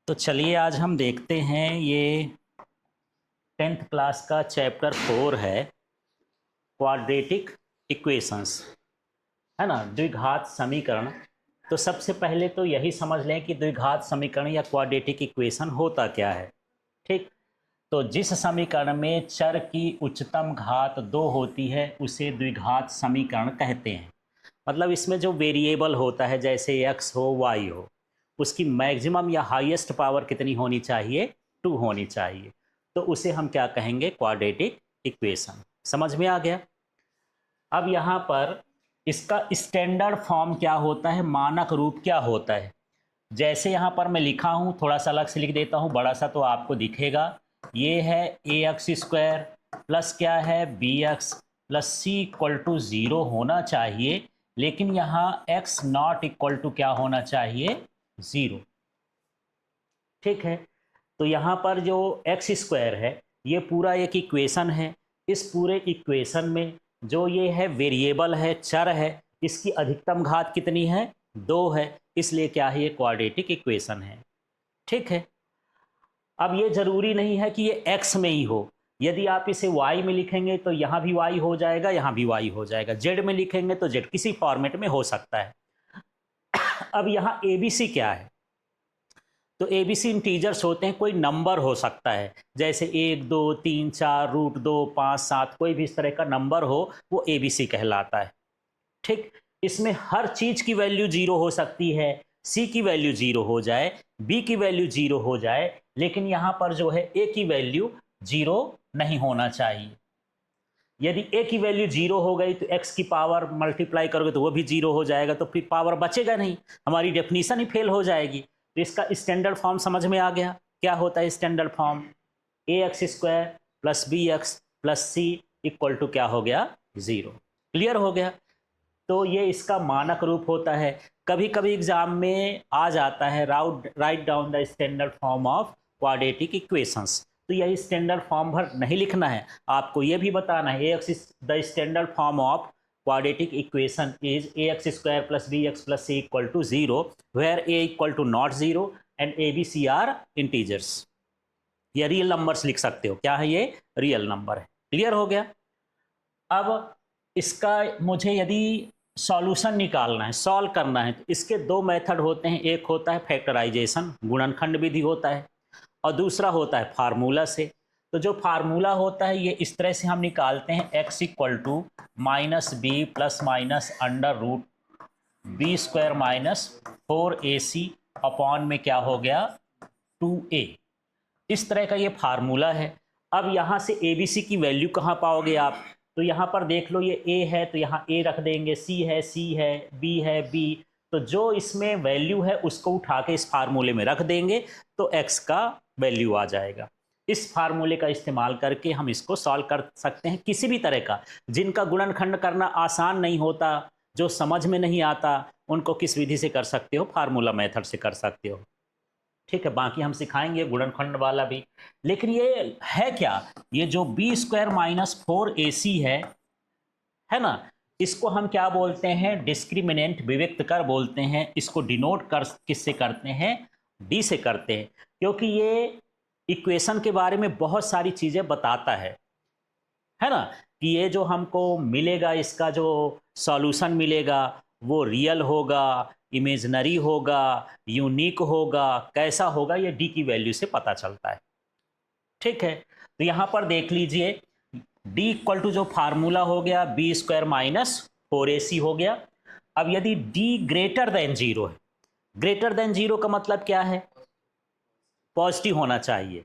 तो चलिए आज हम देखते हैं ये 10th क्लास का चैप्टर 4 है क्वाड्रेटिक इक्वेशंस, है ना, द्विघात समीकरण। तो सबसे पहले तो यही समझ लें कि द्विघात समीकरण या क्वाड्रेटिक इक्वेशन होता क्या है। ठीक, तो जिस समीकरण में चर की उच्चतम घात 2 होती है उसे द्विघात समीकरण कहते हैं। मतलब इसमें जो वेरिएबल होता है जैसे x हो y हो, उसकी मैक्सिमम या हाईएस्ट पावर कितनी होनी चाहिए, 2 होनी चाहिए। तो उसे हम क्या कहेंगे, क्वाड्रेटिक इक्वेशन। समझ में आ गया। अब यहाँ पर इसका स्टैंडर्ड फॉर्म क्या होता है, मानक रूप क्या होता है। जैसे यहाँ पर मैं लिखा हूँ, थोड़ा सा अलग से लिख देता हूँ, बड़ा सा तो आपको दिखेगा। ये है ए एक्स स्क्वायर प्लस क्या है b x plus c equal to 0 होना चाहिए, लेकिन यहाँ x नॉट इक्वल टू क्या होना चाहिए, 0। ठीक है, तो यहाँ पर जो एक्स स्क्वायर है ये पूरा एक इक्वेशन है। इस पूरे इक्वेशन में जो ये है वेरिएबल है, चर है, इसकी अधिकतम घात कितनी है, 2 है, इसलिए क्या है, ये क्वाड्रेटिक इक्वेशन है। ठीक है, अब ये जरूरी नहीं है कि ये x में ही हो। यदि आप इसे y में लिखेंगे तो यहाँ भी y हो जाएगा, यहाँ भी y हो जाएगा। z में लिखेंगे तो z, किसी फॉर्मेट में हो सकता है। अब यहाँ ABC क्या है, तो ABC इंटीजर्स होते हैं, कोई नंबर हो सकता है, जैसे 1 2 3 4 √2 5 7, कोई भी इस तरह का नंबर हो, वो ABC कहलाता है। ठीक, इसमें हर चीज की वैल्यू 0 हो सकती है, C की वैल्यू 0 हो जाए, B की वैल्यू 0 हो जाए, लेकिन यहाँ पर जो है A की वैल्यू 0 नहीं होना चाहिए। यदि A की वैल्यू 0 हो गई तो x की पावर मल्टीप्लाई करोगे तो वो भी 0 हो जाएगा, तो फिर पावर बचेगा नहीं, हमारी डेफिनीशन ही फेल हो जाएगी। तो इसका स्टैंडर्ड फॉर्म समझ में आ गया। क्या होता है standard form, a x square plus b x plus c equal to क्या हो गया, 0। क्लियर हो गया। तो ये इसका मानक रूप होता है। कभी कभी एग्जाम में आ जाता है, write down the standard form of quadratic equations. तो यही स्टैंडर्ड फॉर्म भर नहीं लिखना है, आपको ये भी बताना है x the standard form of quadratic equation is a x square plus b x plus c equal to 0 where a equal to not 0 and a b c are integers. ये रियल नंबर्स लिख सकते हो, क्या है ये, real number है। Clear हो गया। अब इसका मुझे यदि सॉल्यूशन निकालना है, सॉल्व करना है, तो इसके दो मेथड होते हैं। एक होता है फैक्टराइजेशन, गुणनखंड विधि होता है, और दूसरा होता है फार्मूला से। तो जो फार्मूला होता है ये इस तरह से हम निकालते हैं, x equal to minus b plus minus under root b square minus 4ac upon में क्या हो गया, 2a। इस तरह का ये फार्मूला है। अब यहाँ से ABC की वैल्यू कहाँ पाओगे आप, तो यहाँ पर देख लो, ये A है तो यहाँ A रख देंगे, C है C है, B है B। तो जो इसमें वैल्यू है उसको उठा के इस फार्मूले में रख देंगे तो x का वैल्यू आ जाएगा। इस फार्मूले का इस्तेमाल करके हम इसको सॉल्व कर सकते हैं, किसी भी तरह का। जिनका गुणनखंड करना आसान नहीं होता, जो समझ में नहीं आता, उनको किस विधि से कर सकते हो, फार्मूला मेथड से कर सकते हो। ठीक है, बाकी हम सिखाएंगे गुणनखंड वाला भी। लेकिन ये है क्या, ये जो बी स्क्वायर माइनस 4ac है ना, इसको हम क्या बोलते हैं, डिस्क्रिमिनेंट, विविक्त कर बोलते हैं। इसको डिनोट कर किससे करते हैं, डी से करते हैं, क्योंकि ये इक्वेशन के बारे में बहुत सारी चीजें बताता है ना, कि ये जो हमको मिलेगा, इसका जो सॉल्यूशन मिलेगा वो रियल होगा, इमेजनरी होगा, यूनिक होगा, कैसा होगा, ये डी की वैल्यू से पता चलता है। ठीक है, तो यहां पर देख लीजिए, डी इक्वल टू जो फार्मूला हो गया बी स्क्वायर माइनस 4ac हो गया। अब यदि डी ग्रेटर देन 0 है, ग्रेटर देन 0 का मतलब क्या है, पॉजिटिव होना चाहिए,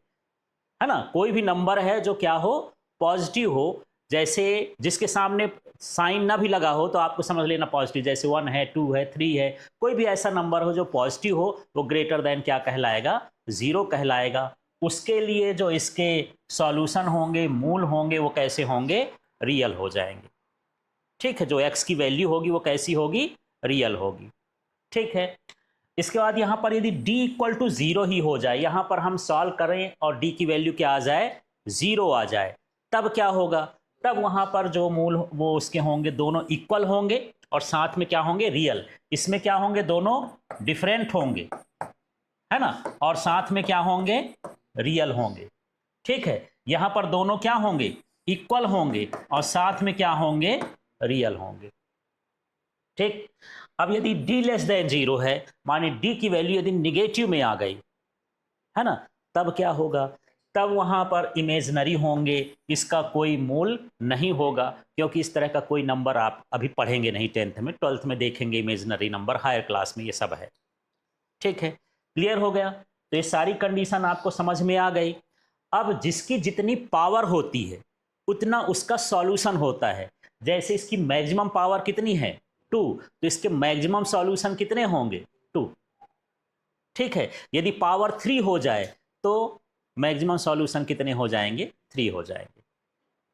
है ना। कोई भी नंबर है जो क्या हो, पॉजिटिव हो। जैसे जिसके सामने साइन ना भी लगा हो तो आपको समझ लेना पॉजिटिव, जैसे 1 है 2 है 3 है, कोई भी ऐसा नंबर हो जो पॉजिटिव हो, वो ग्रेटर देन क्या कहलाएगा, 0 कहलाएगा। उसके लिए जो इसके सॉल्यूशन होंगे, मूल होंगे, वो कैसे होंगे, रियल हो जाएंगे। ठीक है, जो x की वैल्यू होगी वो कैसी होगी, रियल होगी। ठीक है, इसके बाद यहां पर यदि d इक्वल टू 0 ही हो जाए, यहां पर हम सॉल्व करें और d की वैल्यू क्या आ जाए, 0 आ जाए, तब क्या होगा, तब वहां पर जो मूल वो उसके होंगे दोनों इक्वल होंगे और साथ में क्या होंगे, रियल। इसमें क्या होंगे, दोनों डिफरेंट होंगे। है ना, और साथ में क्या होंगे, रियल होंगे। ठीक है, यहां पर दोनों क्या होंगे, इक्वल होंगे, और साथ में क्या होंगे, रियल होंगे। ठीक, अब यदि d लेस देन जीरो है, माने d की वैल्यू यदि निगेटिव में आ गई, है ना, तब क्या होगा, तब वहां पर इमेजनरी होंगे, इसका कोई मूल नहीं होगा, क्योंकि इस तरह का कोई नंबर आप अभी पढ़ेंगे नहीं, 10th में 12th में देखेंगे इमेजनरी नंबर, हायर क्लास में ये सब है। ठीक है, क्लियर हो गया। तो ये सारी कंडीशन आपको समझ में आ गई। अब जिसकी जितनी पावर होती है उतना उसका सॉल्यूशन होता है। जैसे इसकी मैक्सिमम पावर कितनी है, 2, तो इसके मैक्सिमम सॉल्यूशन कितने होंगे, 2। ठीक है, यदि पावर 3 हो जाए तो मैक्सिमम सॉल्यूशन कितने हो जाएंगे, 3 हो जाएंगे।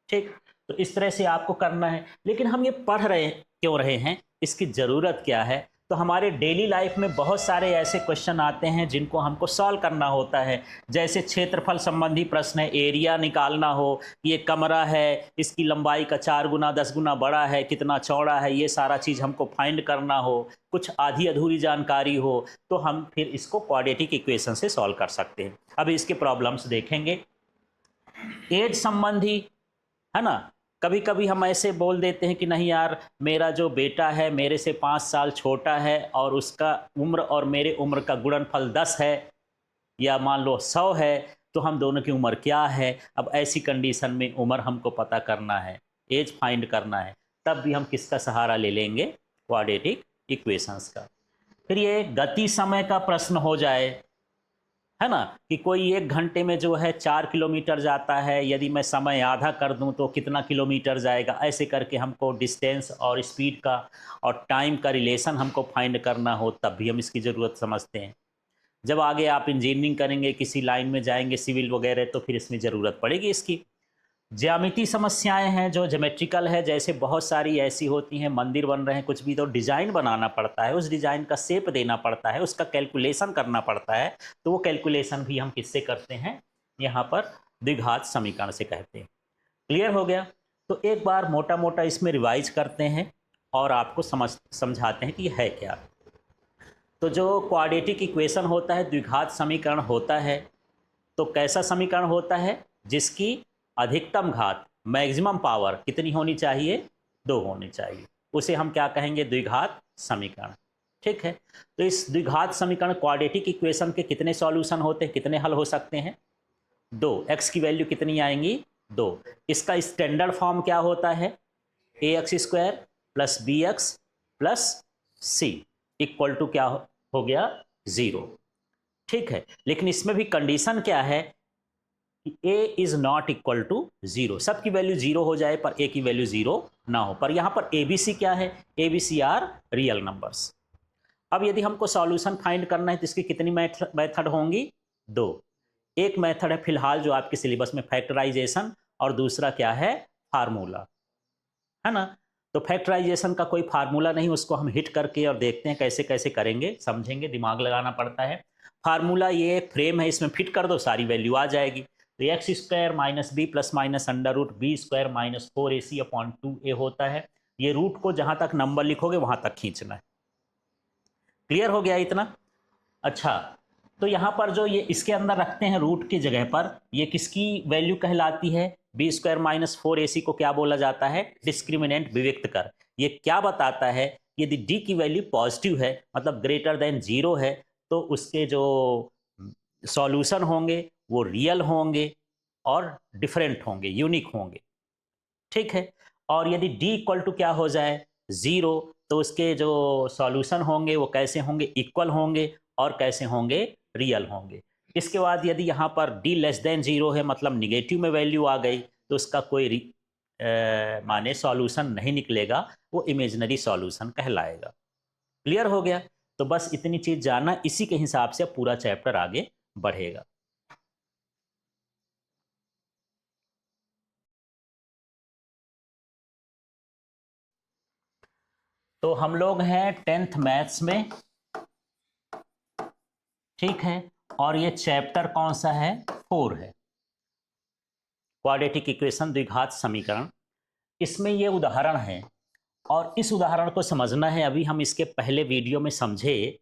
ठीक, तो इस तरह से आपको करना है। लेकिन हम ये पढ़ रहे क्यों रहे हैं, इसकी ज़रूरत क्या है, तो हमारे डेली लाइफ में बहुत सारे ऐसे क्वेश्चन आते हैं जिनको हमको सॉल्व करना होता है। जैसे क्षेत्रफल संबंधी प्रश्न है, एरिया निकालना हो, ये कमरा है, इसकी लंबाई का 4 गुना 10 गुना बड़ा है, कितना चौड़ा है, ये सारा चीज़ हमको फाइंड करना हो, कुछ आधी अधूरी जानकारी हो, तो हम फिर इसको क्वाड्रेटिक इक्वेशन से सॉल्व कर सकते हैं। अब इसके प्रॉब्लम्स देखेंगे। एज संबंधी, है ना, कभी कभी हम ऐसे बोल देते हैं कि नहीं यार, मेरा जो बेटा है मेरे से 5 साल छोटा है और उसका उम्र और मेरे उम्र का गुणनफल 10 है, या मान लो 100 है, तो हम दोनों की उम्र क्या है। अब ऐसी कंडीशन में उम्र हमको पता करना है, एज फाइंड करना है, तब भी हम किसका सहारा ले लेंगे, क्वाड्रेटिक इक्वेशंस का। फिर ये गति समय का प्रश्न हो जाए, है ना, कि कोई 1 घंटे में जो है 4 किलोमीटर जाता है, यदि मैं समय आधा कर दूं तो कितना किलोमीटर जाएगा। ऐसे करके हमको डिस्टेंस और स्पीड का और टाइम का रिलेशन हमको फाइंड करना हो, तब भी हम इसकी ज़रूरत समझते हैं। जब आगे आप इंजीनियरिंग करेंगे, किसी लाइन में जाएंगे सिविल वगैरह, तो फिर इसमें ज़रूरत पड़ेगी इसकी। ज्यामिति समस्याएं हैं जो ज्योमेट्रिकल है, जैसे बहुत सारी ऐसी होती हैं, मंदिर बन रहे हैं कुछ भी, तो डिज़ाइन बनाना पड़ता है, उस डिज़ाइन का शेप देना पड़ता है, उसका कैलकुलेशन करना पड़ता है, तो वो कैलकुलेशन भी हम किससे करते हैं, यहाँ पर द्विघात समीकरण से कहते हैं। क्लियर हो गया। तो एक बार मोटा मोटा इसमें रिवाइज करते हैं और आपको समझाते हैं कि है क्या। तो जो क्वाड्रेटिक इक्वेशन होता है, द्विघात समीकरण होता है, तो कैसा समीकरण होता है, जिसकी अधिकतम घात, मैक्सिमम पावर कितनी होनी चाहिए, 2 होनी चाहिए, उसे हम क्या कहेंगे, द्विघात समीकरण। ठीक है, तो इस द्विघात समीकरण क्वाड्रेटिक इक्वेशन के कितने सॉल्यूशन होते हैं, कितने हल हो सकते हैं, 2। एक्स की वैल्यू कितनी आएंगी, 2। इसका स्टैंडर्ड फॉर्म क्या होता है, a x square plus b x plus c equal to क्या हो गया, 0। ठीक है, लेकिन इसमें भी कंडीशन क्या है, ए इज नॉट इक्वल टू 0, सबकी वैल्यू 0 हो जाए पर ए की वैल्यू 0 ना हो। पर यहां पर ए बी सी क्या है, a b c are real numbers. अब यदि हमको सॉल्यूशन फाइंड करना है तो इसकी कितनी मेथड होंगी, 2। एक मेथड है फिलहाल जो आपके सिलेबस में, फैक्टराइजेशन, और दूसरा क्या है, फार्मूला, है ना। तो फैक्टराइजेशन का कोई फार्मूला नहीं, उसको हम हिट करके और देखते हैं कैसे कैसे करेंगे, समझेंगे, दिमाग लगाना पड़ता है। फार्मूला ये फ्रेम है, इसमें फिट कर दो, सारी वैल्यू आ जाएगी। तो x square minus b plus minus under root b square minus 4ac upon 2a होता है। ये रूट को जहां तक नंबर लिखोगे वहां तक खींचना है। क्लियर हो गया इतना। अच्छा, तो यहाँ पर जो ये इसके अंदर रखते हैं रूट की जगह पर, ये किसकी वैल्यू कहलाती है, बी स्क्वायर माइनस 4ac को क्या बोला जाता है, डिस्क्रिमिनेंट, विविक्त कर। ये क्या बताता है, यदि d की वैल्यू पॉजिटिव है, मतलब ग्रेटर देन 0 है, तो उसके जो सॉल्यूशन होंगे वो रियल होंगे और डिफरेंट होंगे, यूनिक होंगे। ठीक है, और यदि d इक्वल टू क्या हो जाए, 0, तो उसके जो सॉल्यूशन होंगे वो कैसे होंगे, इक्वल होंगे, और कैसे होंगे, रियल होंगे। इसके बाद यदि यहाँ पर d लेस देन 0 है, मतलब निगेटिव में वैल्यू आ गई, तो उसका कोई माने सॉल्यूशन नहीं निकलेगा, वो इमेजिनरी सॉल्यूशन कहलाएगा। क्लियर हो गया। तो बस इतनी चीज जानना, इसी के हिसाब से पूरा चैप्टर आगे बढ़ेगा। तो हम लोग हैं 10th मैथ्स में, ठीक है, और ये चैप्टर कौन सा है, 4 है, क्वाड्रेटिक इक्वेशन, द्विघात समीकरण। इसमें ये उदाहरण है, और इस उदाहरण को समझना है। अभी हम इसके पहले वीडियो में समझे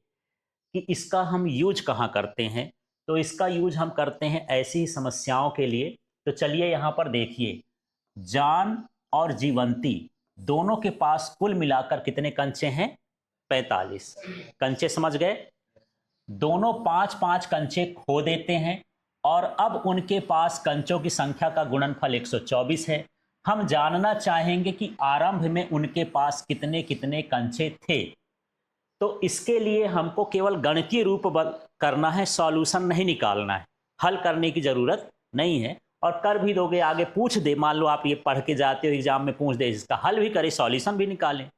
कि इसका हम यूज कहाँ करते हैं, तो इसका यूज हम करते हैं ऐसी ही समस्याओं के लिए। तो चलिए यहाँ पर देखिए, जान और जीवंती दोनों के पास कुल मिलाकर कितने कंचे हैं? 45 कंचे, समझ गए? दोनों 5-5 कंचे खो देते हैं और अब उनके पास कंचों की संख्या का गुणनफल 124 है। हम जानना चाहेंगे कि आरंभ में उनके पास कितने कितने कंचे थे। तो इसके लिए हमको केवल गणितीय रूप करना है, सॉल्यूशन नहीं निकालना है, हल करने की जरूरत नहीं है। और कर भी दोगे, आगे पूछ दे, मान लो आप ये पढ़ के जाते हो एग्जाम में, पूछ दे, इसका हल भी करें, सॉल्यूशन भी निकालें,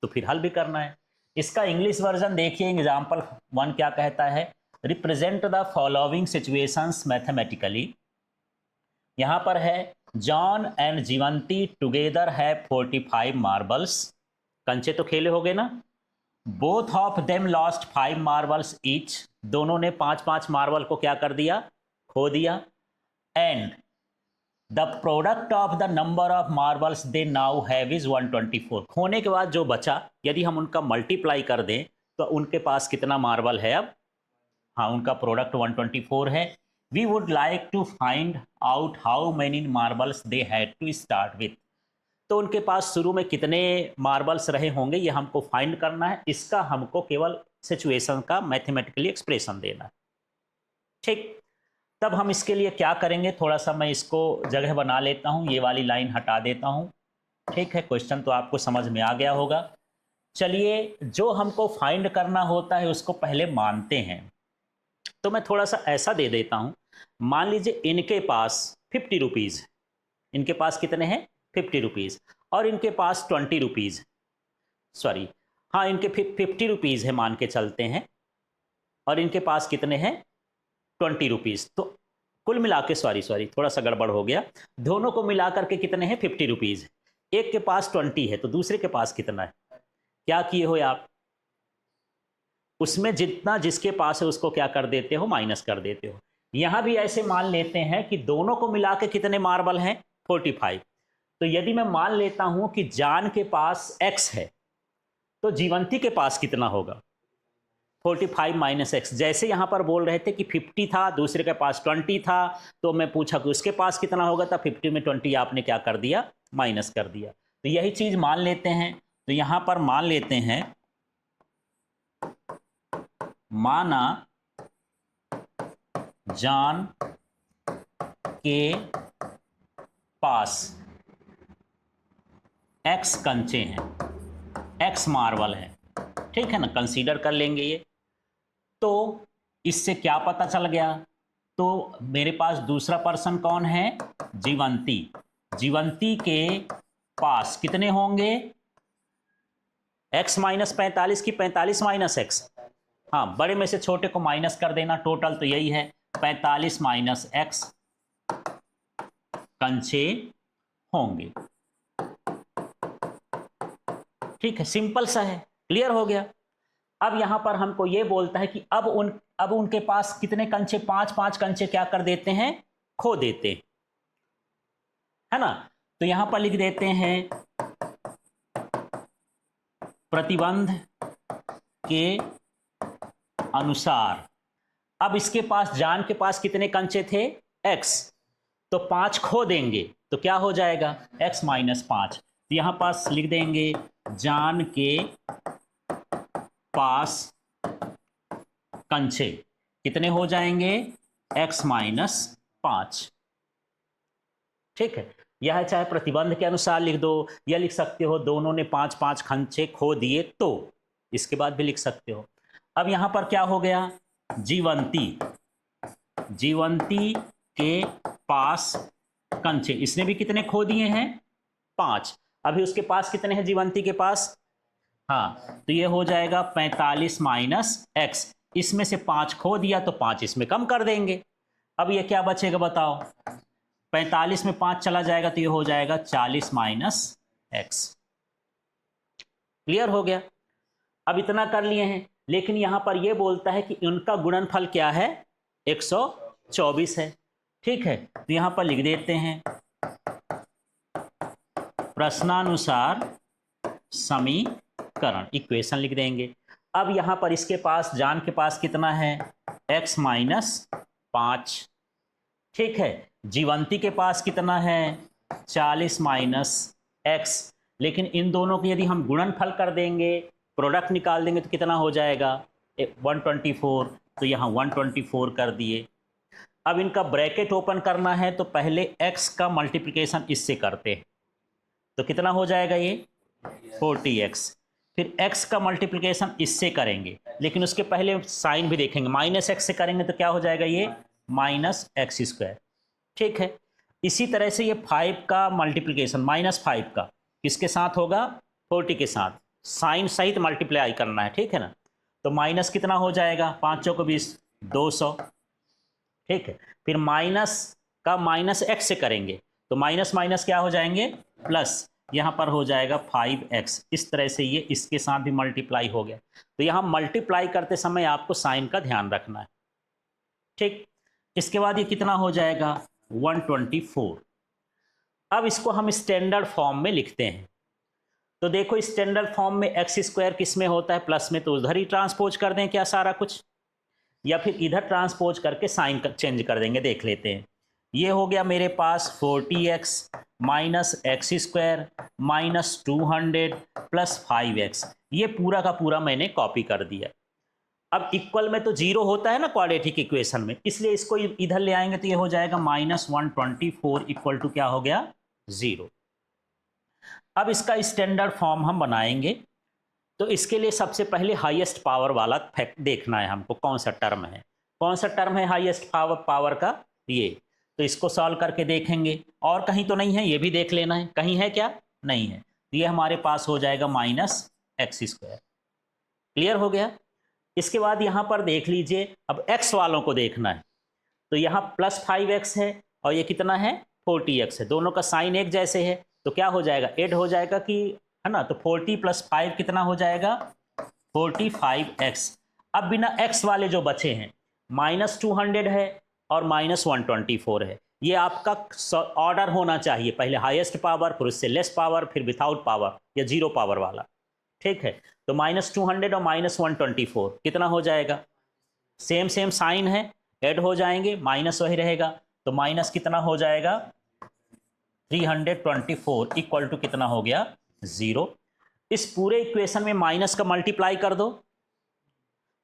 तो फिर हल भी करना है। इसका इंग्लिश वर्जन देखिए, एग्जाम्पल 1 क्या कहता है? Represent the following situations mathematically. यहां पर है John and Jivanti together have 45 marbles. कंचे तो खेले हो गए ना। Both of them lost 5 marbles each. दोनों ने 5-5 मार्बल को क्या कर दिया? खो दिया। And the product of the number of marbles they now have is 124। खोने के बाद जो बचा, यदि हम उनका मल्टीप्लाई कर दें तो उनके पास कितना मार्बल है अब? हाँ, उनका प्रोडक्ट 124 है। We would like to find out how many marbles they had to start with. तो उनके पास शुरू में कितने मार्बल्स रहे होंगे, ये हमको फाइंड करना है। इसका हमको केवल सिचुएशन का मैथमेटिकली एक्सप्रेशन देना है। ठीक, तब हम इसके लिए क्या करेंगे, थोड़ा सा मैं इसको जगह बना लेता हूँ, ये वाली लाइन हटा देता हूँ। ठीक है, क्वेश्चन तो आपको समझ में आ गया होगा। चलिए, जो हमको फाइंड करना होता है उसको पहले मानते हैं। तो मैं थोड़ा सा ऐसा दे देता हूँ, मान लीजिए इनके पास 50 रुपीज़, इनके पास कितने हैं? 50 रुपीज़। और इनके पास 20 रुपीज़, सॉरी, हाँ, इनके 50 रुपीज़ है मान के चलते हैं, और इनके पास कितने हैं? 20 रुपीज़। तो कुल मिला के, सॉरी थोड़ा सा गड़बड़ हो गया, दोनों को मिला करके कितने हैं? 50 रुपीज़। एक के पास 20 है तो दूसरे के पास कितना है? क्या किए हो आप? उसमें जितना जिसके पास है उसको क्या कर देते हो? माइनस कर देते हो। यहां भी ऐसे मान लेते हैं कि दोनों को मिला के कितने मार्बल हैं? 45। तो यदि मैं मान लेता हूं कि जान के पास x है, तो जीवंती के पास कितना होगा? 45 माइनस एक्स। जैसे यहां पर बोल रहे थे कि 50 था, दूसरे के पास 20 था, तो मैं पूछा कि उसके पास कितना होगा, था 50 में 20 आपने क्या कर दिया? माइनस कर दिया। तो यही चीज मान लेते हैं। तो यहां पर मान लेते हैं, माना जान के पास x कंचे हैं, x मार्बल है, ठीक है ना, कंसीडर कर लेंगे ये। तो इससे क्या पता चल गया? तो मेरे पास दूसरा पर्सन कौन है? जीवंती। जीवंती के पास कितने होंगे? x माइनस 45 की 45 माइनस एक्स? हाँ, बड़े में से छोटे को माइनस कर देना, टोटल तो यही है 45 माइनस एक्स कंचे होंगे। ठीक है, सिंपल सा है, क्लियर हो गया। अब यहां पर हमको ये बोलता है कि अब उनके पास कितने कंचे? 5-5 कंचे क्या कर देते हैं? खो देते हैं, है ना। तो यहां पर लिख देते हैं प्रतिबंध के अनुसार। अब इसके पास, जान के पास कितने कंचे थे? x। तो 5 खो देंगे तो क्या हो जाएगा? x minus 5। तो यहां पास लिख देंगे जान के पास कंचे कितने हो जाएंगे? x minus 5। ठीक है, यह चाहे प्रतिबंध के अनुसार लिख दो, या लिख सकते हो दोनों ने 5-5 कंचे खो दिए, तो इसके बाद भी लिख सकते हो। अब यहां पर क्या हो गया? जीवंती, जीवंती के पास कंचे, इसने भी कितने खो दिए हैं? 5। अभी उसके पास कितने हैं जीवंती के पास? हाँ, तो ये हो जाएगा 45 माइनस एक्स। इसमें से 5 खो दिया तो 5 इसमें कम कर देंगे। अब ये क्या बचेगा बताओ? 45 में 5 चला जाएगा तो ये हो जाएगा 40 माइनस एक्स। क्लियर हो गया? अब इतना कर लिए हैं, लेकिन यहां पर यह बोलता है कि उनका गुणनफल क्या है? 124 है। ठीक है, तो यहां पर लिख देते हैं प्रश्नानुसार समीकरण, इक्वेशन लिख देंगे। अब यहाँ पर इसके पास, जान के पास कितना है, x माइनस 5। ठीक है, जीवंती के पास कितना है, 40 माइनस x। लेकिन इन दोनों की यदि हम गुणनफल कर देंगे, प्रोडक्ट निकाल देंगे तो कितना हो जाएगा, 124। तो यहाँ 124 कर दिए। अब इनका ब्रैकेट ओपन करना है तो पहले x का मल्टीप्लिकेशन इससे करते हैं, तो कितना हो जाएगा ये 40x। फिर x का मल्टीप्लिकेशन इससे करेंगे, लेकिन उसके पहले साइन भी देखेंगे, माइनस एक्स से करेंगे तो क्या हो जाएगा, ये माइनस एक्स स्क्वायर। ठीक है, इसी तरह से ये 5 का मल्टीप्लिकेशन -5 का किसके साथ होगा, 40 के साथ, साइन सहित मल्टीप्लाई करना है। ठीक है ना, तो माइनस कितना हो जाएगा, 5 चौको 20, 200। ठीक है, फिर माइनस का माइनस एक्स से करेंगे तो माइनस माइनस क्या हो जाएंगे, प्लस, यहाँ पर हो जाएगा 5x। इस तरह से ये इसके साथ भी मल्टीप्लाई हो गया। तो यहाँ मल्टीप्लाई करते समय आपको साइन का ध्यान रखना है। ठीक, इसके बाद ये कितना हो जाएगा, 124। अब इसको हम स्टैंडर्ड फॉर्म में लिखते हैं। तो देखो स्टैंडर्ड फॉर्म में एक्स स्क्वायर किस में होता है, प्लस में, तो उधर ही ट्रांसपोज कर दें क्या सारा कुछ, या फिर इधर ट्रांसपोज करके साइन चेंज कर देंगे, देख लेते हैं। ये हो गया मेरे पास 40x minus x square minus 200 plus 5x। ये पूरा का पूरा मैंने कॉपी कर दिया। अब इक्वल में तो जीरो होता है ना क्वाड्रेटिक इक्वेशन में, इसलिए इसको इधर ले आएंगे तो ये हो जाएगा -124 इक्वल टू क्या हो गया, 0। अब इसका स्टैंडर्ड फॉर्म हम बनाएंगे, तो इसके लिए सबसे पहले हाईएस्ट पावर वाला फैक्ट देखना है हमको, कौन सा टर्म है, कौन सा टर्म है हाईएस्ट पावर का, ये। तो इसको सॉल्व करके देखेंगे, और कहीं तो नहीं है, ये भी देख लेना है, कहीं है क्या, नहीं है। तो ये हमारे पास हो जाएगा -x²। क्लियर हो गया। इसके बाद यहाँ पर देख लीजिए, अब x वालों को देखना है, तो यहाँ +5x है और ये कितना है, 40x है, दोनों का साइन एक जैसे है, तो क्या हो जाएगा, ऐड हो जाएगा कि, है ना, तो 40 + 5 कितना हो जाएगा, 45x। अब बिना x वाले जो बचे हैं, -200 है और -124 है, ये आपका ऑर्डर होना चाहिए, पहले हाईएस्ट पावर, फिर उससे लेस पावर, फिर विदाउट पावर या जीरो पावर वाला। ठीक है, तो -200 और -124 कितना हो जाएगा, सेम सेम साइन है, ऐड हो जाएंगे, माइनस वही रहेगा, तो माइनस कितना हो जाएगा, 324 इक्वल टू कितना हो गया, 0। इस पूरे इक्वेशन में माइनस का मल्टीप्लाई कर दो,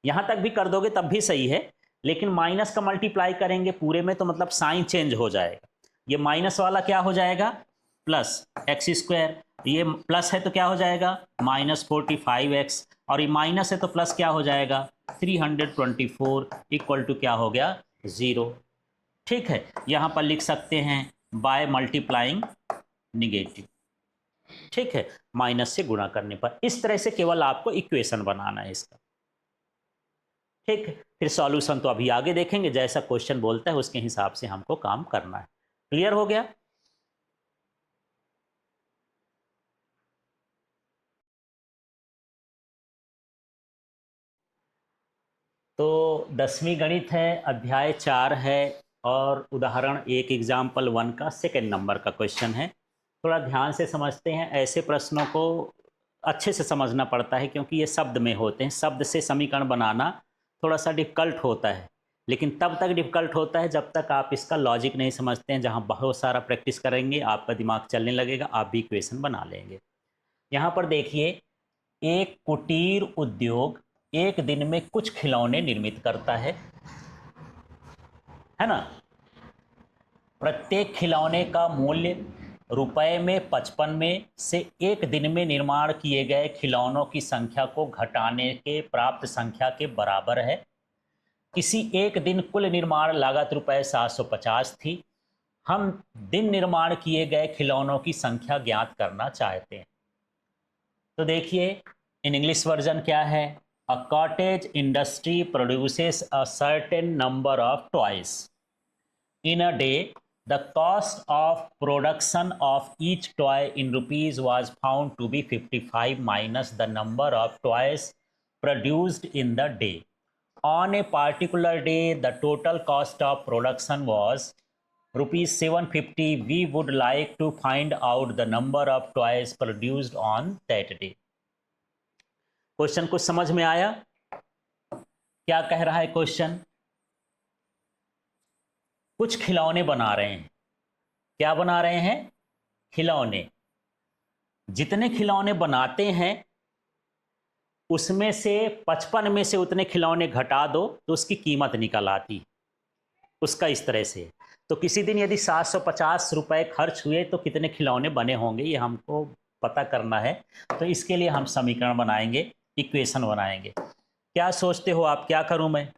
यहां तक भी कर दोगे तब भी सही है, लेकिन माइनस का मल्टीप्लाई करेंगे पूरे में तो मतलब साइन चेंज हो जाएगा। ये माइनस वाला क्या हो जाएगा, +x², ये प्लस है तो क्या हो जाएगा, -45x, और ये माइनस है तो प्लस क्या हो जाएगा, 324 इक्वल टू क्या हो गया, 0। ठीक है, यहां पर लिख सकते हैं बाय मल्टीप्लाइंग निगेटिव। ठीक है, माइनस से गुणा करने पर। इस तरह से केवल आपको इक्वेशन बनाना है इसका। ठीक, फिर सॉल्यूशन तो अभी आगे देखेंगे, जैसा क्वेश्चन बोलता है उसके हिसाब से हमको काम करना है। क्लियर हो गया। तो 10वीं गणित है, अध्याय 4 है, और उदाहरण 1 एग्जाम्पल 1 का सेकेंड नंबर का क्वेश्चन है। थोड़ा ध्यान से समझते हैं, ऐसे प्रश्नों को अच्छे से समझना पड़ता है क्योंकि ये शब्द में होते हैं, शब्द से समीकरण बनाना थोड़ा सा डिफ़िकल्ट होता है, लेकिन तब तक डिफ़िकल्ट होता है जब तक आप इसका लॉजिक नहीं समझते हैं। जहाँ बहुत सारा प्रैक्टिस करेंगे आपका दिमाग चलने लगेगा, आप भी इक्वेशन बना लेंगे। यहाँ पर देखिए, एक कुटीर उद्योग एक दिन में कुछ खिलौने निर्मित करता है ना। प्रत्येक खिलौने का मूल्य रुपए में 55 में से एक दिन में निर्माण किए गए खिलौनों की संख्या को घटाने के प्राप्त संख्या के बराबर है। किसी एक दिन कुल निर्माण लागत रुपए 750 थी। हम दिन निर्माण किए गए खिलौनों की संख्या ज्ञात करना चाहते हैं। तो देखिए, इन इंग्लिश वर्जन क्या है, a cottage industry produces a certain number of toys in a day. The cost of production of each toy in rupees was found to be 55 minus the number of toys produced in the day. On a particular day, the total cost of production was rupees 750. We would like to find out the number of toys produced on that day. Question कुछ समझ में आया? क्या कह रहा है question? कुछ खिलौने बना रहे हैं। क्या बना रहे हैं? खिलौने। जितने खिलौने बनाते हैं उसमें से 55 में से उतने खिलौने घटा दो तो उसकी कीमत निकल आती। उसका इस तरह से, तो किसी दिन यदि 750 रुपए खर्च हुए तो कितने खिलौने बने होंगे, ये हमको पता करना है। तो इसके लिए हम समीकरण बनाएंगे, इक्वेशन बनाएंगे। क्या सोचते हो आप? क्या करूं मैं?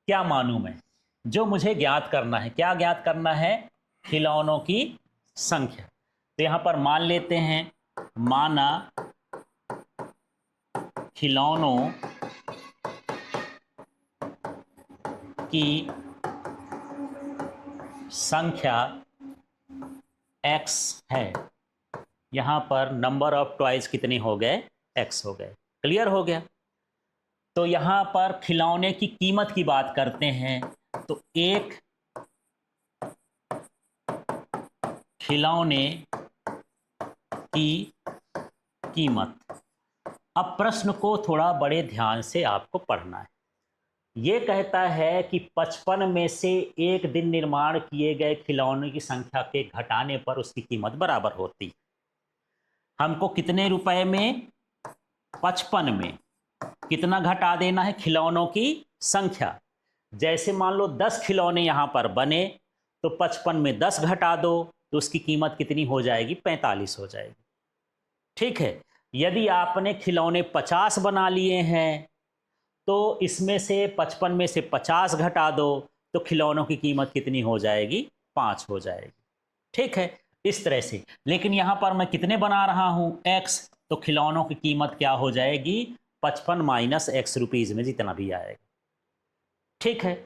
क्या मानूं मैं? जो मुझे ज्ञात करना है, क्या ज्ञात करना है? खिलौनों की संख्या। तो यहां पर मान लेते हैं, माना खिलौनों की संख्या x है। यहां पर नंबर ऑफ टॉयज कितने हो गए? x हो गए। क्लियर हो गया? तो यहां पर खिलौने की कीमत की बात करते हैं, तो एक खिलौने की कीमत। अब प्रश्न को थोड़ा बड़े ध्यान से आपको पढ़ना है। यह कहता है कि 55 में से एक दिन निर्माण किए गए खिलौने की संख्या के घटाने पर उसकी कीमत बराबर होती। हमको कितने रुपए में? 55 में कितना घटा देना है? खिलौनों की संख्या। जैसे मान लो 10 खिलौने यहां पर बने, तो 55 में 10 घटा दो तो उसकी कीमत कितनी हो जाएगी? 45 हो जाएगी। ठीक है। यदि आपने खिलौने 50 बना लिए हैं तो इसमें से 55 में से 50 घटा दो तो खिलौनों की कीमत कितनी हो जाएगी? 5 हो जाएगी। ठीक है, इस तरह से। लेकिन यहां पर मैं कितने बना रहा हूं? x। तो खिलौनों की कीमत क्या हो जाएगी? 55 माइनस x रुपीज में जितना भी आएगा। ठीक है।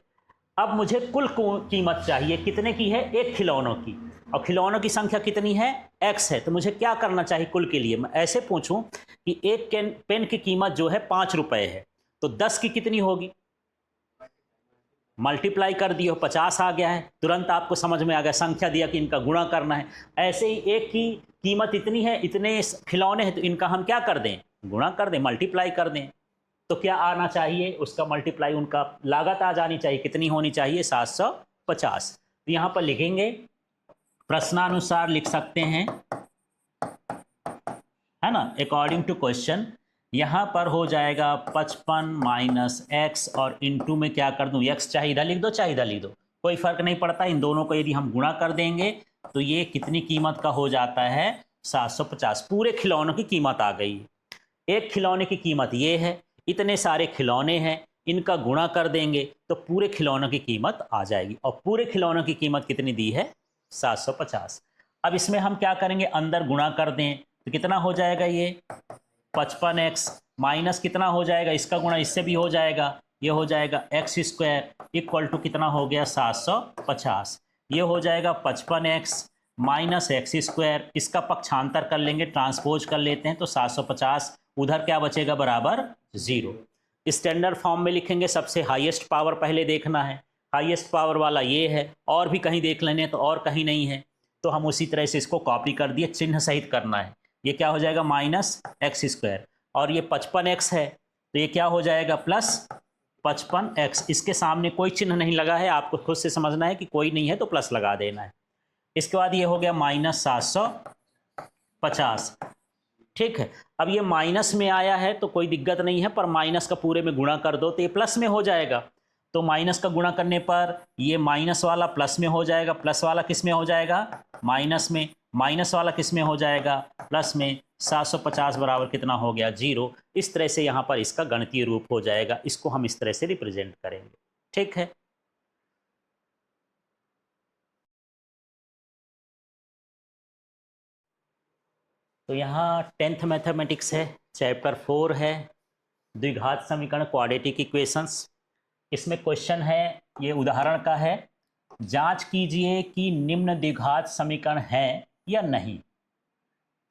अब मुझे कुल कीमत चाहिए। कितने की है? एक खिलौनों की। और खिलौनों की संख्या कितनी है? x है। तो मुझे क्या करना चाहिए कुल के लिए? मैं ऐसे पूछूं कि एक पेन की कीमत जो है 5 रुपए है, तो 10 की कितनी होगी? मल्टीप्लाई कर दियो, 50 आ गया है। तुरंत आपको समझ में आ गया, संख्या दिया कि इनका गुणा करना है। ऐसे ही एक की कीमत इतनी है, इतने खिलौने हैं, तो इनका हम क्या कर दें? गुणा कर दें, मल्टीप्लाई कर दें। तो क्या आना चाहिए? उसका मल्टीप्लाई, उनका लागत आ जानी चाहिए। कितनी होनी चाहिए? 750। तो यहां पर लिखेंगे, प्रश्नानुसार लिख सकते हैं, है ना, अकॉर्डिंग टू क्वेश्चन। यहां पर हो जाएगा 55 माइनस एक्स, और इनटू में क्या कर दूं? एक्स चाहे इधर लिख दो चाहे इधर लिख दो, कोई फर्क नहीं पड़ता। इन दोनों को यदि हम गुणा कर देंगे तो ये कितनी कीमत का हो जाता है? 750। पूरे खिलौनों की कीमत आ गई। एक खिलौने की कीमत ये है, इतने सारे खिलौने हैं, इनका गुणा कर देंगे तो पूरे खिलौनों की कीमत आ जाएगी। और पूरे खिलौनों की कीमत कितनी दी है? 750। अब इसमें हम क्या करेंगे? अंदर गुणा कर दें तो कितना हो जाएगा? ये 55x माइनस कितना हो जाएगा? इसका गुणा इससे भी हो जाएगा, ये हो जाएगा एक्स स्क्वायर इक्वल टू कितना हो गया? 750। ये हो जाएगा 55x माइनस एक्स स्क्वायर, इसका पक्षांतर कर लेंगे, ट्रांसपोज कर लेते हैं, तो 750 उधर क्या बचेगा? बराबर 0। स्टैंडर्ड फॉर्म में लिखेंगे, सबसे हाईएस्ट पावर पहले देखना है। हाईएस्ट पावर वाला ये है, और भी कहीं देख लेने तो और कहीं नहीं है, तो हम उसी तरह से इसको कॉपी कर दिए, चिन्ह सहित करना है। ये क्या हो जाएगा? माइनस एक्स स्क्वायर, और ये 55x है तो ये क्या हो जाएगा? Plus 55x। इसके सामने कोई चिन्ह नहीं लगा है, आपको खुद से समझना है कि कोई नहीं है तो प्लस लगा देना है। इसके बाद ये हो गया माइनस 750। ठीक है। अब ये माइनस में आया है तो कोई दिक्कत नहीं है, पर माइनस का पूरे में गुणा कर दो तो ये प्लस में हो जाएगा। तो माइनस का गुणा करने पर ये माइनस वाला प्लस में हो जाएगा, प्लस वाला किस में हो जाएगा? माइनस में। माइनस वाला किस में हो जाएगा? प्लस में। 750 बराबर कितना हो गया? 0। इस तरह से यहाँ पर इसका गणितीय रूप हो जाएगा। इसको हम इस तरह से रिप्रेजेंट करेंगे। ठीक है। तो यहाँ 10th मैथमेटिक्स है, चैप्टर 4 है, द्विघात समीकरण, क्वाड्रेटिक इक्वेशंस। इसमें क्वेश्चन है, ये उदाहरण का है, जांच कीजिए कि निम्न द्विघात समीकरण है या नहीं।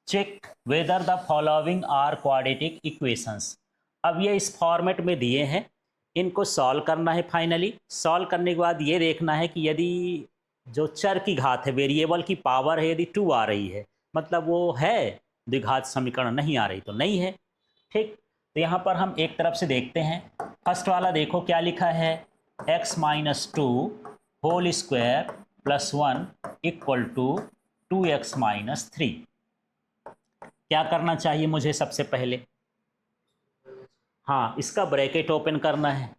Check whether the following are quadratic equations. अब ये इस फॉर्मेट में दिए हैं, इनको सॉल्व करना है। फाइनली सॉल्व करने के बाद ये देखना है कि यदि जो चर की घात है, वेरिएबल की पावर है, यदि 2 आ रही है, मतलब वो है द्विघात समीकरण, नहीं आ रही तो नहीं है। ठीक। तो यहाँ पर हम एक तरफ से देखते हैं। फर्स्ट वाला देखो क्या लिखा है, x minus two whole square plus 1 equal to 2x minus 3। क्या करना चाहिए मुझे सबसे पहले? हाँ, इसका ब्रैकेट ओपन करना है।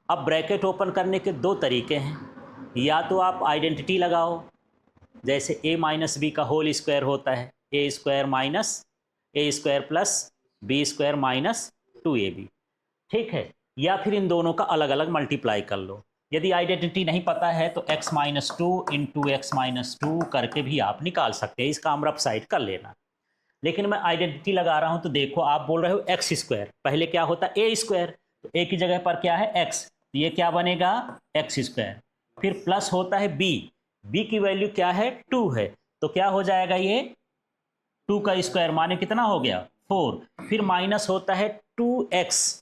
अब ब्रैकेट ओपन करने के दो तरीके हैं, या तो आप आइडेंटिटी लगाओ, जैसे a माइनस बी का होल स्क्वायर होता है a square minus a square plus b square minus 2ab, ठीक है। या फिर इन दोनों का अलग अलग मल्टीप्लाई कर लो। यदि आइडेंटिटी नहीं पता है तो x minus two into x minus two करके भी आप निकाल सकते हैं, इसका हम रफ साइड कर लेना। लेकिन मैं आइडेंटिटी लगा रहा हूं तो देखो, आप बोल रहे हो एक्स स्क्वायर, पहले क्या होता है ए स्क्वायर, तो ए की जगह पर क्या है एक्स, तो ये क्या बनेगा एक्स स्क्वायर। फिर प्लस होता है बी, बी की वैल्यू क्या है 2 है, तो क्या हो जाएगा ये 2 का स्क्वायर माने कितना हो गया 4। फिर माइनस होता है 2x,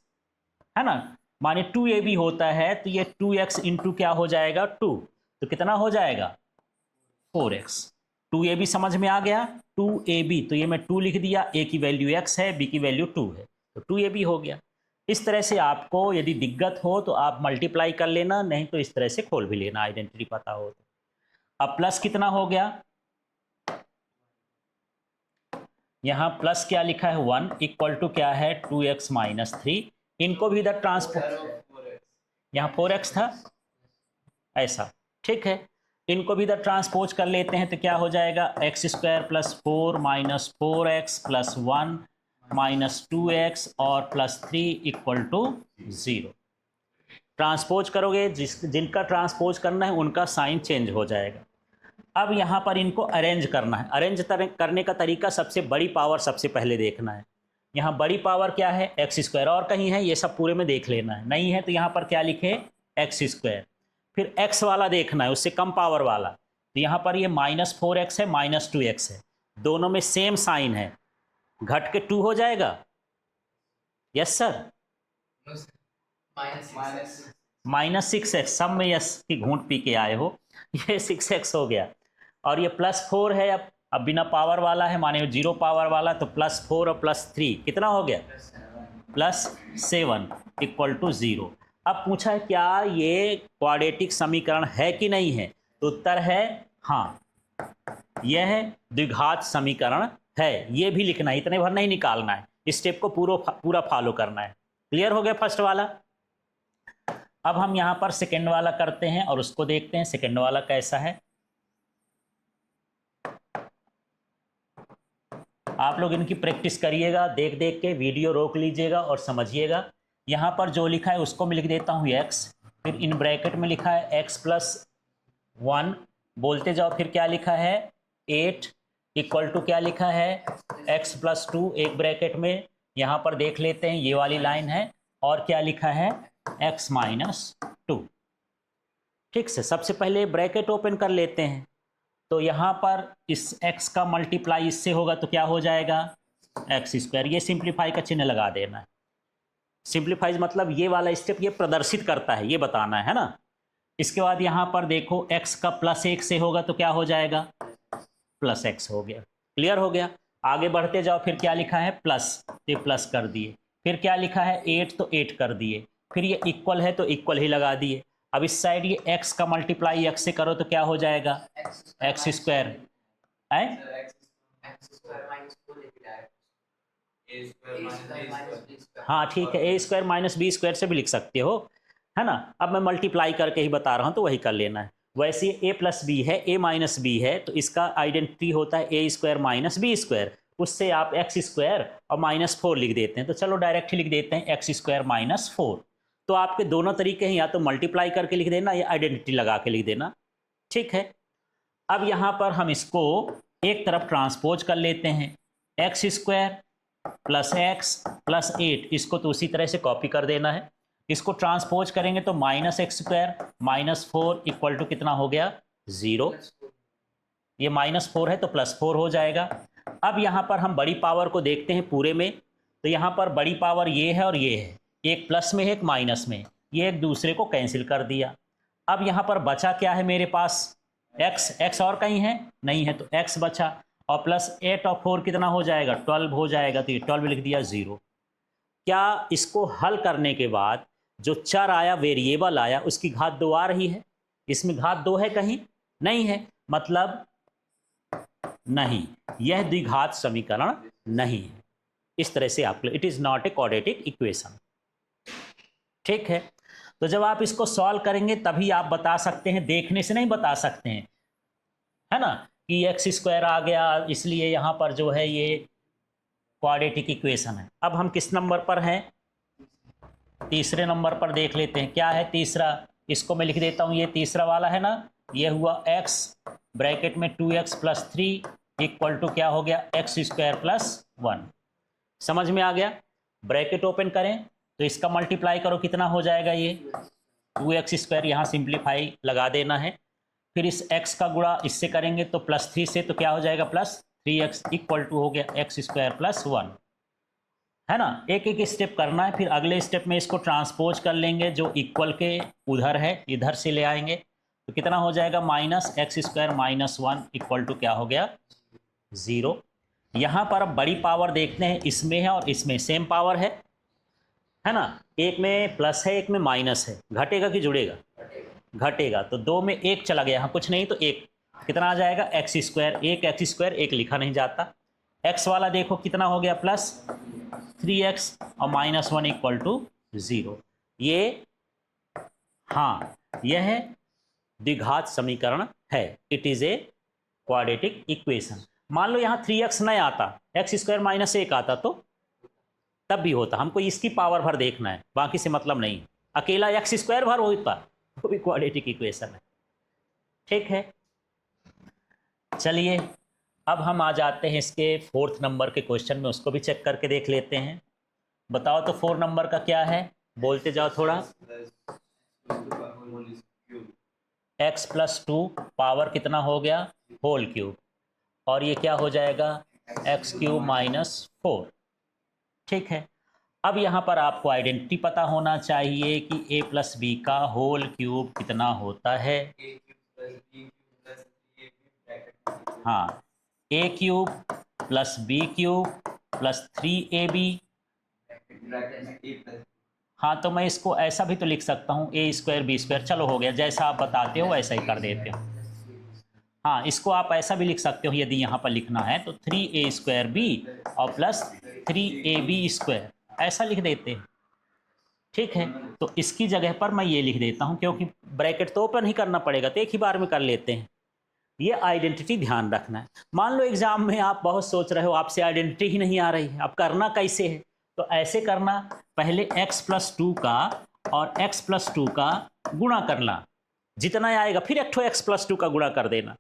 है ना, माने 2ab होता है, तो ये 2x इंटू क्या हो जाएगा 2, तो कितना हो जाएगा 4x। 2ab समझ में आ गया, 2ab, तो ये मैं 2 लिख दिया, a की वैल्यू x है, b की वैल्यू 2 है, तो 2ab हो गया। इस तरह से आपको यदि दिक्कत हो तो आप मल्टीप्लाई कर लेना, नहीं तो इस तरह से खोल भी लेना, आइडेंटिटी पता हो तो। अब प्लस कितना हो गया, यहाँ प्लस क्या लिखा है 1 इक्वल टू क्या है 2x माइनस 3। इनको भी इधर ट्रांसपोज, यहाँ 4x था ऐसा, ठीक है, इनको भी इधर ट्रांसपोज कर लेते हैं, तो क्या हो जाएगा x square plus 4 minus 4x plus 1 minus 2x और प्लस 3 इक्वल टू 0। ट्रांसपोज करोगे, जिनका ट्रांसपोज करना है उनका साइन चेंज हो जाएगा। अब यहाँ पर इनको अरेंज करना है। अरेंज करने का तरीका, सबसे बड़ी पावर सबसे पहले देखना है। यहाँ बड़ी पावर क्या है एक्स स्क्वायर, और कहीं है ये सब पूरे में देख लेना है, नहीं है तो यहाँ पर क्या लिखे एक्स स्क्वायर। फिर एक्स वाला देखना है, उससे कम पावर वाला, तो यहाँ पर ये माइनस 4x है माइनस 2x है, दोनों में सेम साइन है, घट के 2 हो जाएगा। यस सर, माइनस 6x, सब में यस की घूंट पी के आए हो, ये 6x हो गया। और ये प्लस 4 है, अब बिना पावर वाला है, माने 0 पावर वाला, तो प्लस 4 और प्लस 3 कितना हो गया प्लस 7 इक्वल टू 0। अब पूछा है क्या ये क्वाड्रेटिक समीकरण है कि नहीं है, तो उत्तर है हाँ, यह द्विघात समीकरण है। ये भी लिखना है, इतने भर नहीं निकालना है, इस स्टेप को पूरा फॉलो करना है। क्लियर हो गया फर्स्ट वाला। अब हम यहाँ पर सेकेंड वाला करते हैं और उसको देखते हैं सेकेंड वाला कैसा है। आप लोग इनकी प्रैक्टिस करिएगा, देख देख के वीडियो रोक लीजिएगा और समझिएगा। यहाँ पर जो लिखा है उसको मैं लिख देता हूँ x, फिर इन ब्रैकेट में लिखा है x प्लस 1, बोलते जाओ, फिर क्या लिखा है 8 इक्वल टू क्या लिखा है x प्लस 2, एक ब्रैकेट में। यहाँ पर देख लेते हैं ये वाली लाइन है, और क्या लिखा है x माइनस 2। ठीक से, सबसे पहले ब्रैकेट ओपन कर लेते हैं, तो यहाँ पर इस x का मल्टीप्लाई इससे होगा तो क्या हो जाएगा एक्स स्क्वायर। ये सिंप्लीफाई का चिन्ह लगा देना है। सिंप्लीफाइज मतलब ये वाला स्टेप ये प्रदर्शित करता है, ये बताना है ना। इसके बाद यहाँ पर देखो x का प्लस 1 से होगा तो क्या हो जाएगा प्लस x हो गया। क्लियर हो गया। आगे बढ़ते जाओ, फिर क्या लिखा है प्लस, ये प्लस कर दिए, फिर क्या लिखा है 8 तो 8 कर दिए, फिर ये इक्वल है तो इक्वल ही लगा दिए। अब इस साइड ये x का मल्टीप्लाई x से करो तो क्या हो जाएगा एक्स स्क्वायर है, हाँ ठीक है, a square minus B square से भी लिख सकते हो, है ना। अब मैं मल्टीप्लाई करके ही बता रहा हूँ तो वही कर लेना है। वैसे ए प्लस बी है, ए माइनस बी है, तो इसका आइडेंटिटी होता है a square minus B square, उससे आप एक्स स्क्वायर और माइनस 4 लिख देते हैं। तो चलो डायरेक्ट ही लिख देते हैं एक्स स्क्वायर माइनस 4। तो आपके दोनों तरीके हैं, या तो मल्टीप्लाई करके लिख देना या आइडेंटिटी लगा के लिख देना, ठीक है। अब यहाँ पर हम इसको एक तरफ ट्रांसपोज कर लेते हैं, x square plus x plus 8, इसको तो उसी तरह से कॉपी कर देना है। इसको ट्रांसपोज करेंगे तो minus x square minus 4 equal to कितना हो गया 0। ये माइनस 4 है तो प्लस 4 हो जाएगा। अब यहाँ पर हम बड़ी पावर को देखते हैं पूरे में, तो यहाँ पर बड़ी पावर ये है और ये है, एक प्लस में है एक माइनस में, ये एक दूसरे को कैंसिल कर दिया। अब यहाँ पर बचा क्या है मेरे पास x और कहीं है नहीं है, तो x बचा, और प्लस 8 और 4 कितना हो जाएगा 12 हो जाएगा, तो ये 12 लिख दिया 0। क्या इसको हल करने के बाद जो चर आया, वेरिएबल आया, उसकी घात 2 आ रही है? इसमें घात 2 है कहीं? नहीं है, मतलब नहीं, यह द्विघात समीकरण नहीं है। इस तरह से आपको, it is not a quadratic equation. ठीक है, तो जब आप इसको सॉल्व करेंगे तभी आप बता सकते हैं, देखने से नहीं बता सकते हैं, है ना, कि एक्स स्क्वायर आ गया इसलिए यहाँ पर जो है ये क्वाड्रेटिक इक्वेशन है। अब हम किस नंबर पर हैं? तीसरे नंबर पर देख लेते हैं। क्या है तीसरा? इसको मैं लिख देता हूँ, ये तीसरा वाला है ना, ये हुआ x ब्रैकेट में 2x प्लस 3 इक्वल टू क्या हो गया, एक्स स्क्वायर प्लस 1। समझ में आ गया? ब्रैकेट ओपन करें तो इसका मल्टीप्लाई करो, कितना हो जाएगा ये 2x स्क्वायर, यहाँ सिंप्लीफाई लगा देना है। फिर इस x का गुणा इससे करेंगे तो प्लस 3 से, तो क्या हो जाएगा प्लस 3x इक्वल टू हो गया एक्स स्क्वायर प्लस 1, है ना। एक एक स्टेप करना है, फिर अगले स्टेप में इसको ट्रांसपोज कर लेंगे, जो इक्वल के उधर है इधर से ले आएंगे, तो कितना हो जाएगा minus x square minus 1 equal to क्या हो गया 0। यहाँ पर अब बड़ी पावर देखते हैं, इसमें है और इसमें सेम पावर है ना, एक में प्लस है एक में माइनस है, घटेगा कि जुड़ेगा? घटेगा, तो 2 में 1 चला गया, यहाँ कुछ नहीं तो 1, कितना आ जाएगा एक्स स्क्वायर, एक एक्स स्क्वायर एक लिखा नहीं जाता। एक्स वाला देखो कितना हो गया प्लस 3x और माइनस 1 इक्वल टू 0। ये, हाँ, यह द्विघात समीकरण है, it is a quadratic equation. मान लो यहाँ 3x नहीं आता, एक्स स्क्वायर माइनस 1 आता तो तब भी होता, हमको इसकी पावर भर देखना है, बाकी से मतलब नहीं। अकेला एक्स स्क्वायर भर होता वो भी क्वाड्रेटिक इक्वेशन है। ठीक है, चलिए अब हम आ जाते हैं इसके 4th नंबर के क्वेश्चन में, उसको भी चेक करके देख लेते हैं। बताओ तो 4 नंबर का क्या है, बोलते जाओ थोड़ा। x प्लस 2 पावर कितना हो गया होल क्यूब, और ये क्या हो जाएगा एक्स क्यूब माइनस 4। ठीक है, अब यहाँ पर आपको आइडेंटिटी पता होना चाहिए कि a प्लस बी का होल क्यूब कितना होता है। हाँ, a cube plus b cube plus 3ab। हाँ, तो मैं इसको ऐसा भी तो लिख सकता हूँ a स्क्वायर बी स्क्वायर, चलो हो गया, जैसा आप बताते हो वैसा ही कर देते हो। हाँ, इसको आप ऐसा भी लिख सकते हो, यदि यहाँ पर लिखना है तो 3a स्क्वायर बी और प्लस 3ab स्क्वायर, ऐसा लिख देते हैं। ठीक है, तो इसकी जगह पर मैं ये लिख देता हूँ, क्योंकि ब्रैकेट तो ओपन ही करना पड़ेगा, तो एक ही बार में कर लेते हैं। ये आइडेंटिटी ध्यान रखना है। मान लो एग्जाम में आप बहुत सोच रहे हो, आपसे आइडेंटिटी ही नहीं आ रही है, अब करना कैसे है? तो ऐसे करना, पहले x प्लस 2 का और x प्लस 2 का गुणा करना, जितना आएगा फिर एक ठो x प्लस 2 का गुणा कर देना,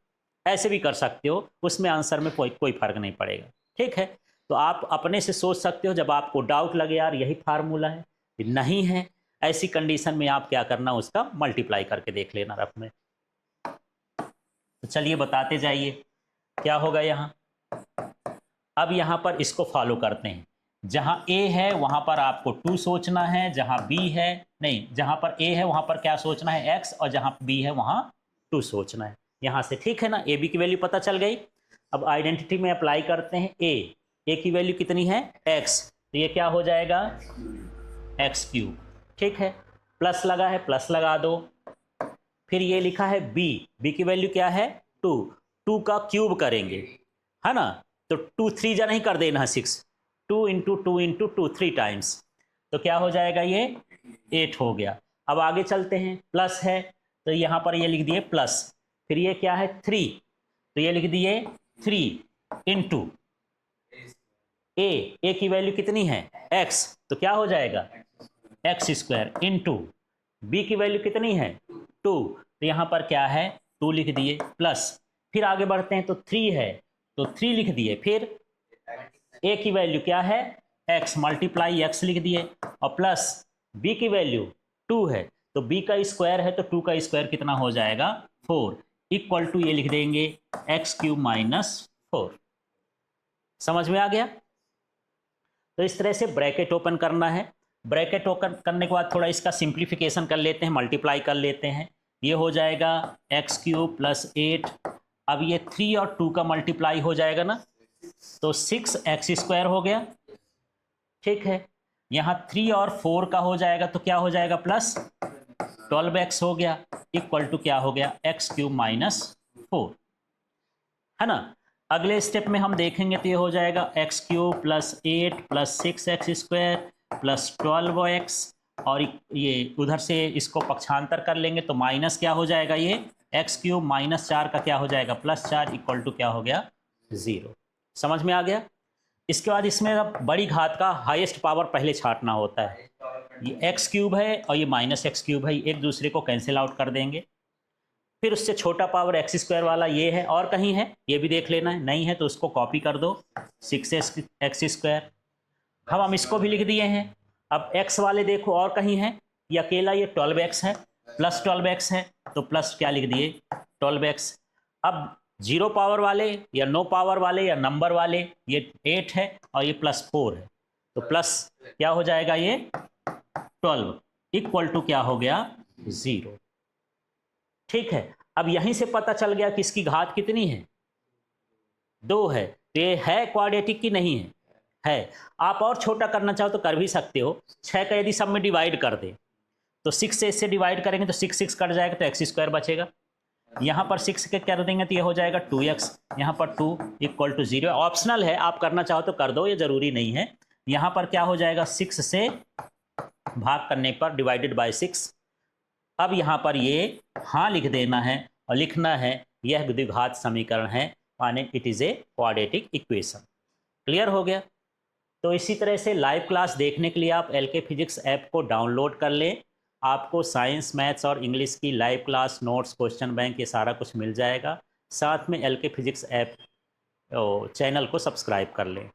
ऐसे भी कर सकते हो, उसमें आंसर में कोई फर्क नहीं पड़ेगा। ठीक है, तो आप अपने से सोच सकते हो, जब आपको डाउट लगे यार यही फार्मूला है, नहीं है, ऐसी कंडीशन में आप क्या करना, उसका मल्टीप्लाई करके देख लेना रफ में। तो चलिए बताते जाइए क्या होगा यहाँ। अब यहाँ पर इसको फॉलो करते हैं, जहाँ a है वहाँ पर आपको 2 सोचना है, जहाँ b है नहीं, जहाँ पर a है वहाँ पर क्या सोचना है x, और जहाँ b है वहाँ 2 सोचना है, यहाँ से। ठीक है ना, a b की वैल्यू पता चल गई। अब आइडेंटिटी में अप्लाई करते हैं, a की वैल्यू कितनी है x, तो ये क्या हो जाएगा एक्स क्यूब। ठीक है, प्लस लगा है, प्लस लगा दो। फिर ये लिखा है b की वैल्यू क्या है 2 का क्यूब करेंगे, है ना, तो 2 3 जा नहीं कर देना, 6, 2 इंटू 2 इंटू 2 3 टाइम्स, तो क्या हो जाएगा ये 8 हो गया। अब आगे चलते हैं, प्लस है तो यहाँ पर ये लिख दिए प्लस, फिर ये क्या है 3, तो ये लिख दिए 3 इंटू ए की वैल्यू कितनी है x, तो क्या हो जाएगा एक्स स्क्वायर इंटू बी की वैल्यू कितनी है 2, तो यहाँ पर क्या है 2 लिख दिए प्लस। फिर आगे बढ़ते हैं तो 3 है तो 3 लिख दिए, फिर a की वैल्यू क्या है x मल्टीप्लाई x लिख दिए, और प्लस b की वैल्यू 2 है तो b का स्क्वायर है तो 2 का स्क्वायर कितना हो जाएगा 4 इक्वल टू ये लिख देंगे एक्स क्यूब माइनस 4। समझ में आ गया? तो इस तरह से ब्रैकेट ओपन करना है। ब्रैकेट ओपन करने के बाद थोड़ा इसका सिंप्लीफिकेशन कर लेते हैं, मल्टीप्लाई कर लेते हैं, ये हो जाएगा एक्स क्यूब प्लस 8। अब ये 3 और 2 का मल्टीप्लाई हो जाएगा ना, तो 6 एक्स स्क्वायर हो गया। ठीक है, यहाँ 3 और 4 का हो जाएगा तो क्या हो जाएगा प्लस 12x हो गया, इक्वल टू क्या हो गया x³ माइनस 4, है ना। अगले स्टेप में हम देखेंगे तो ये हो जाएगा x³ plus 8 plus 6x² plus 12x, और ये उधर से इसको पक्षांतर कर लेंगे तो माइनस क्या हो जाएगा, ये x³ माइनस 4 का क्या हो जाएगा प्लस 4, इक्वल टू क्या हो गया 0। समझ में आ गया। इसके बाद इसमें अब बड़ी घात का हाईएस्ट पावर पहले छांटना होता है। ये x³ है और ये माइनस x³ है, एक दूसरे को कैंसिल आउट कर देंगे। फिर उससे छोटा पावर x² वाला ये है, और कहीं है ये भी देख लेना है, नहीं है तो उसको कॉपी कर दो 6x²। हम इसको भी लिख दिए हैं। अब x वाले देखो और कहीं है, ये अकेला ये 12x है, प्लस 12x है, तो प्लस क्या लिख दिए 12x। अब 0 पावर वाले या नो पावर वाले या नंबर वाले, ये 8 है और ये प्लस 4 है, तो प्लस क्या हो जाएगा ये 12, इक्वल टू क्या हो गया 0। ठीक है, अब यहीं से पता चल गया कि इसकी घात कितनी है, 2 है। तो ये है क्वाड्रेटिक की नहीं है, है। आप और छोटा करना चाहो तो कर भी सकते हो। 6 का यदि सब में डिवाइड कर दे तो 6 से इससे डिवाइड करेंगे तो 6 कट जाएगा तो x² बचेगा। यहाँ पर 6 के कर देंगे तो ये हो जाएगा 2x, यहाँ पर 2 इक्वल टू 0। ऑप्शनल है, आप करना चाहो तो कर दो, ये ज़रूरी नहीं है। यहाँ पर क्या हो जाएगा 6 से भाग करने पर डिवाइडेड बाय 6। अब यहाँ पर ये हाँ लिख देना है और लिखना है यह द्विघात समीकरण है, माने it is a quadratic equation. Clear हो गया। तो इसी तरह से लाइव क्लास देखने के लिए आप LK फिजिक्स ऐप को डाउनलोड कर लें। आपको साइंस, मैथ्स और इंग्लिश की live class, notes, question bank, ये सारा कुछ मिल जाएगा। साथ में LK फिजिक्स ऐप चैनल को सब्सक्राइब कर लें।